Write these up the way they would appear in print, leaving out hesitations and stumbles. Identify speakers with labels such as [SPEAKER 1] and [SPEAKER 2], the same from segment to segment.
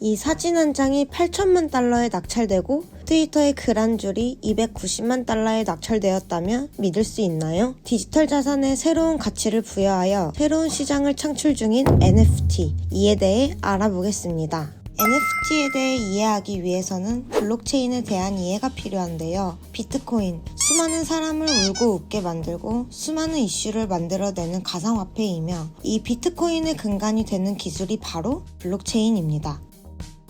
[SPEAKER 1] 이 사진 한 장이 8천만 달러에 낙찰되고 트위터의 글 한 줄이 290만 달러에 낙찰되었다면 믿을 수 있나요? 디지털 자산에 새로운 가치를 부여하여 새로운 시장을 창출 중인 NFT, 이에 대해 알아보겠습니다. NFT에 대해 이해하기 위해서는 블록체인에 대한 이해가 필요한데요. 비트코인, 수많은 사람을 울고 웃게 만들고 수많은 이슈를 만들어내는 가상화폐이며 이 비트코인의 근간이 되는 기술이 바로 블록체인입니다.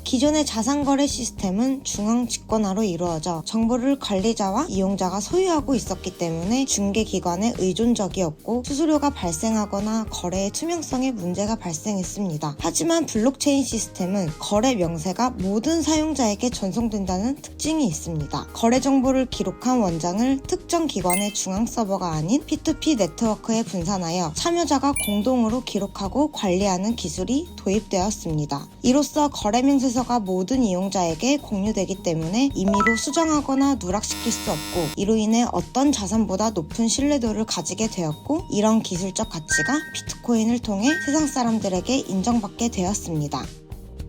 [SPEAKER 1] 기존의 자산거래 시스템은 중앙 집권화로 이루어져 정보를 관리자와 이용자가 소유하고 있었기 때문에 중개기관에 의존적이었고 수수료가 발생하거나 거래의 투명성에 문제가 발생했습니다. 하지만 블록체인 시스템은 거래 명세가 모든 사용자에게 전송된다는 특징이 있습니다. 거래 정보를 기록한 원장을 특정 기관의 중앙 서버가 아닌 P2P 네트워크에 분산하여 참여자가 공동으로 기록하고 관리하는 기술이 도입되었습니다. 이로써 거래 명세서 가 모든 이용자에게 공유되기 때문에 임의로 수정하거나 누락시킬 수 없고 이로 인해 어떤 자산보다 높은 신뢰도를 가지게 되었고 이런 기술적 가치가 비트코인을 통해 세상 사람들에게 인정받게 되었습니다.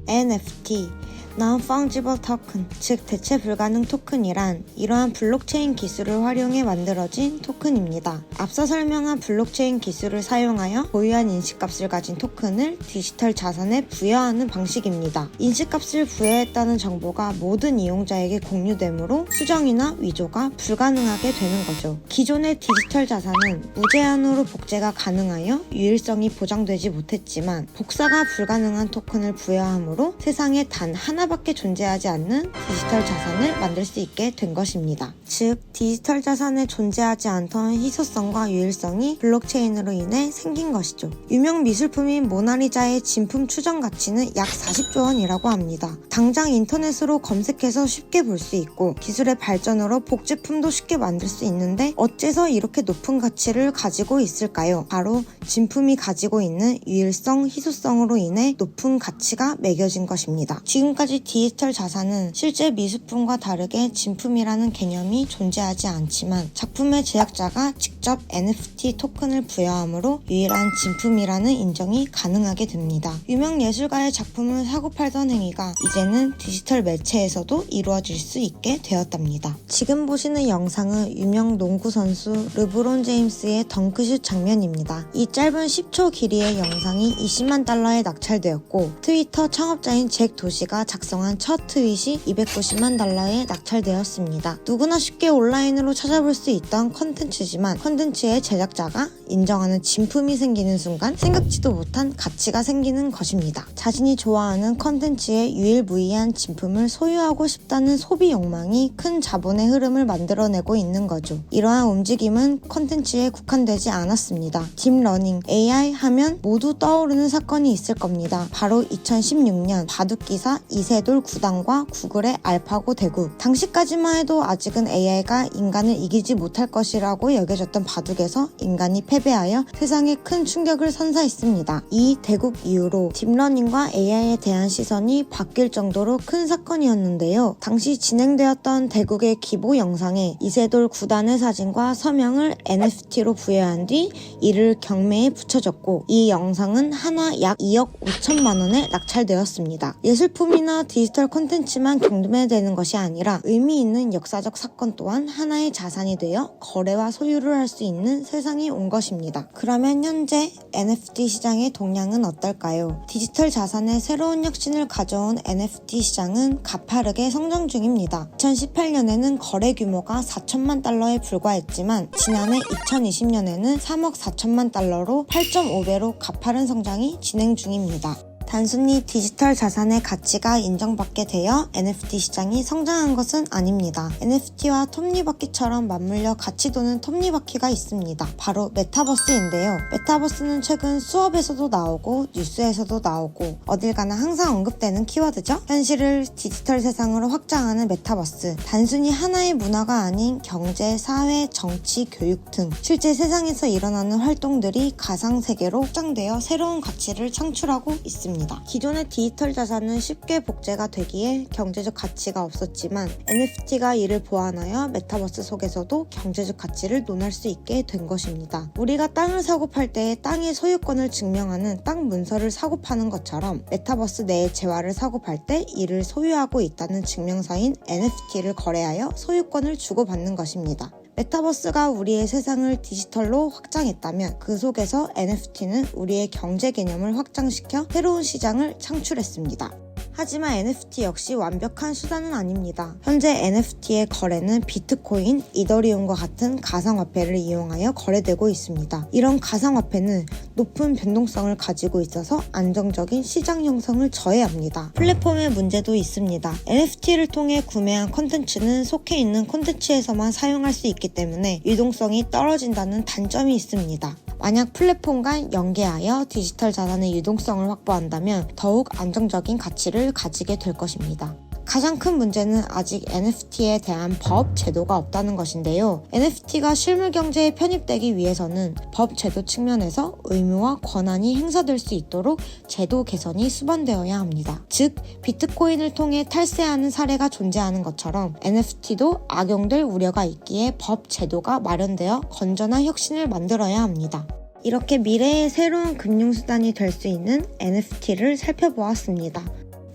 [SPEAKER 1] NFT Non-Fungible Token, 즉 대체 불가능 토큰이란 이러한 블록체인 기술을 활용해 만들어진 토큰입니다. 앞서 설명한 블록체인 기술을 사용하여 고유한 인식값을 가진 토큰을 디지털 자산에 부여하는 방식입니다. 인식값을 부여했다는 정보가 모든 이용자에게 공유되므로 수정이나 위조가 불가능하게 되는 거죠. 기존의 디지털 자산은 무제한으로 복제가 가능하여 유일성이 보장되지 못했지만 복사가 불가능한 토큰을 부여함으로 세상에 단 하나밖에 존재하지 않는 디지털 자산을 만들 수 있게 된 것입니다. 즉, 디지털 자산에 존재하지 않던 희소성과 유일성이 블록체인으로 인해 생긴 것이죠. 유명 미술품인 모나리자의 진품 추정 가치는 약 40조 원이라고 합니다. 당장 인터넷으로 검색해서 쉽게 볼 수 있고 기술의 발전으로 복제품도 쉽게 만들 수 있는데 어째서 이렇게 높은 가치를 가지고 있을까요? 바로 진품이 가지고 있는 유일성, 희소성으로 인해 높은 가치가 매겨진 것입니다. 지금까지 디지털 자산은 실제 미술품과 다르게 진품이라는 개념이 존재하지 않지만 작품의 제작자가 직접 NFT 토큰을 부여함으로 유일한 진품이라는 인정이 가능하게 됩니다. 유명 예술가의 작품을 사고팔던 행위가 이제는 디지털 매체에서도 이루어질 수 있게 되었답니다. 지금 보시는 영상은 유명 농구 선수 르브론 제임스의 덩크슛 장면입니다. 이 짧은 10초 길이의 영상이 20만 달러에 낙찰되었고 트위터 창업자인 잭 도시가 작성한 첫 트윗이 290만 달러에 낙찰되었습니다. 누구나 쉽게 온라인으로 찾아볼 수 있던 컨텐츠지만 컨텐츠의 제작자가 인정하는 진품이 생기는 순간 생각지도 못한 가치가 생기는 것입니다. 자신이 좋아하는 컨텐츠의 유일무이한 진품을 소유하고 싶다는 소비 욕망이 큰 자본의 흐름을 만들어내고 있는 거죠. 이러한 움직임은 컨텐츠에 국한되지 않았습니다. 딥러닝, AI 하면 모두 떠오르는 사건이 있을 겁니다. 바로 2016년 바둑기사 이세돌 구단과 구글의 알파고 대국. 당시까지만 해도 아직은 AI가 인간을 이기지 못할 것이라고 여겨졌던 바둑에서 인간이 패배하여 세상에 큰 충격을 선사했습니다. 이 대국 이후로 딥러닝과 AI에 대한 시선이 바뀔 정도로 큰 사건이었는데요. 당시 진행되었던 대국의 기보 영상에 이세돌 구단의 사진과 서명을 NFT로 부여한 뒤 이를 경매에 붙여졌고 이 영상은 하나 약 2억 5천만 원에 낙찰되었습니다. 예술품이나 디지털 콘텐츠만 경매되는 것이 아니라 의미 있는 역사적 사건 또한 하나의 자산이 되어 거래와 소유를 할 수 있는 세상이 온 것입니다. 그러면 현재 NFT 시장의 동향은 어떨까요? 디지털 자산의 새로운 혁신을 가져온 NFT 시장은 가파르게 성장 중입니다. 2018년에는 거래 규모가 4천만 달러에 불과했지만 지난해 2020년에는 3억 4천만 달러로 8.5배로 가파른 성장이 진행 중입니다. 단순히 디지털 자산의 가치가 인정받게 되어 NFT 시장이 성장한 것은 아닙니다. NFT와 톱니바퀴처럼 맞물려 같이 도는 톱니바퀴가 있습니다. 바로 메타버스인데요. 메타버스는 최근 수업에서도 나오고 뉴스에서도 나오고 어딜 가나 항상 언급되는 키워드죠. 현실을 디지털 세상으로 확장하는 메타버스. 단순히 하나의 문화가 아닌 경제, 사회, 정치, 교육 등 실제 세상에서 일어나는 활동들이 가상세계로 확장되어 새로운 가치를 창출하고 있습니다. 있습니다. 기존의 디지털 자산은 쉽게 복제가 되기에 경제적 가치가 없었지만 NFT가 이를 보완하여 메타버스 속에서도 경제적 가치를 논할 수 있게 된 것입니다. 우리가 땅을 사고 팔 때 땅의 소유권을 증명하는 땅 문서를 사고 파는 것처럼 메타버스 내의 재화를 사고 팔 때 이를 소유하고 있다는 증명서인 NFT를 거래하여 소유권을 주고받는 것입니다. 메타버스가 우리의 세상을 디지털로 확장했다면 그 속에서 NFT는 우리의 경제 개념을 확장시켜 새로운 시장을 창출했습니다. 하지만 NFT 역시 완벽한 수단은 아닙니다. 현재 NFT의 거래는 비트코인, 이더리움과 같은 가상화폐를 이용하여 거래되고 있습니다. 이런 가상화폐는 높은 변동성을 가지고 있어서 안정적인 시장 형성을 저해합니다. 플랫폼의 문제도 있습니다. NFT를 통해 구매한 콘텐츠는 속해 있는 콘텐츠에서만 사용할 수 있기 때문에 유동성이 떨어진다는 단점이 있습니다. 만약 플랫폼 간 연계하여 디지털 자산의 유동성을 확보한다면 더욱 안정적인 가치를 가지게 될 것입니다. 가장 큰 문제는 아직 NFT에 대한 법, 제도가 없다는 것인데요. NFT가 실물 경제에 편입되기 위해서는 법, 제도 측면에서 의무와 권한이 행사될 수 있도록 제도 개선이 수반되어야 합니다. 즉, 비트코인을 통해 탈세하는 사례가 존재하는 것처럼 NFT도 악용될 우려가 있기에 법, 제도가 마련되어 건전한 혁신을 만들어야 합니다. 이렇게 미래의 새로운 금융수단이 될 수 있는 NFT를 살펴보았습니다.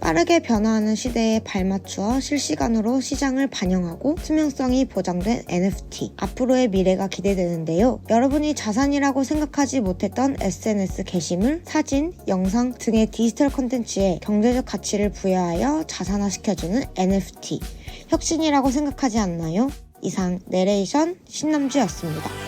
[SPEAKER 1] 빠르게 변화하는 시대에 발맞추어 실시간으로 시장을 반영하고 투명성이 보장된 NFT. 앞으로의 미래가 기대되는데요. 여러분이 자산이라고 생각하지 못했던 SNS 게시물, 사진, 영상 등의 디지털 콘텐츠에 경제적 가치를 부여하여 자산화시켜주는 NFT. 혁신이라고 생각하지 않나요? 이상 내레이션 신남주였습니다.